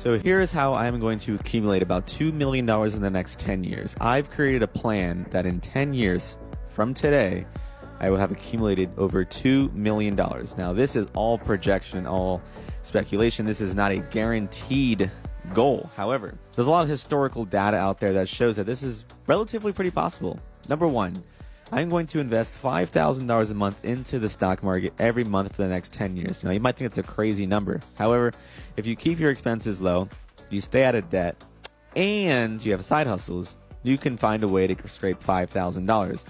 So here's how I'm going to accumulate about $2 million in the next 10 years. I've created a plan that in 10 years from today, I will have accumulated over $2 million. Now, this is all projection, all speculation. This is not a guaranteed goal. However, there's a lot of historical data out there that shows that this is relatively pretty possible. Number one, I'm going to invest $5,000 a month into the stock market every month for the next 10 years. Now, you might think it's a crazy number. However, if you keep your expenses low, you stay out of debt, and you have side hustles, you can find a way to scrape $5,000.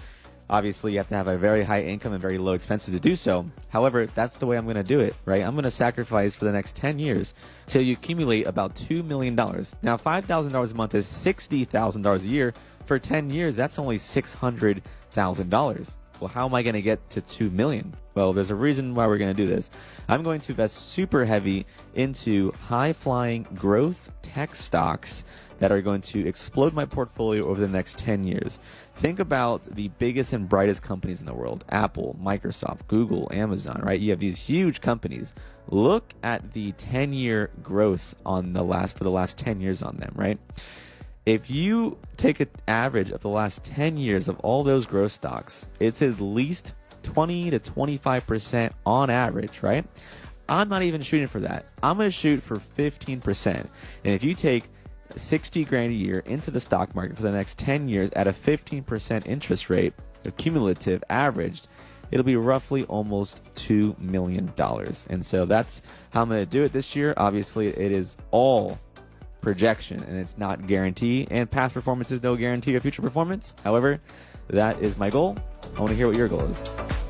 Obviously, you have to have a very high income and very low expenses to do so. However, that's the way I'm going to do it, right? I'm going to sacrifice for the next 10 years till you accumulate about $2 million. Now, $5,000 a month is $60,000 a year. For 10 years, that's only $600,000. Well, how am I going to get to $2 million? Well, there's a reason why we're going to do this. I'm going to invest super heavy into high-flying growth tech stocks that are going to explode my portfolio over the next 10 years. Think about the biggest and brightest companies in the world: Apple, Microsoft, Google, Amazon, right? You have these huge companies. Look at the 10-year growth for the last 10 years on them, right? If you take an average of the last 10 years of all those growth stocks, it's at least 20 to 25% on average, right? I'm not even shooting for that. I'm going to shoot for 15%. And if you take 60 grand a year into the stock market for the next 10 years at a 15% interest rate, a cumulative averaged, it'll be roughly almost $2 million. And so that's how I'm going to do it this year. Obviously, it is all projection and it's not guarantee, and past performance is no guarantee of future performance. However, that is my goal. I want to hear what your goal is.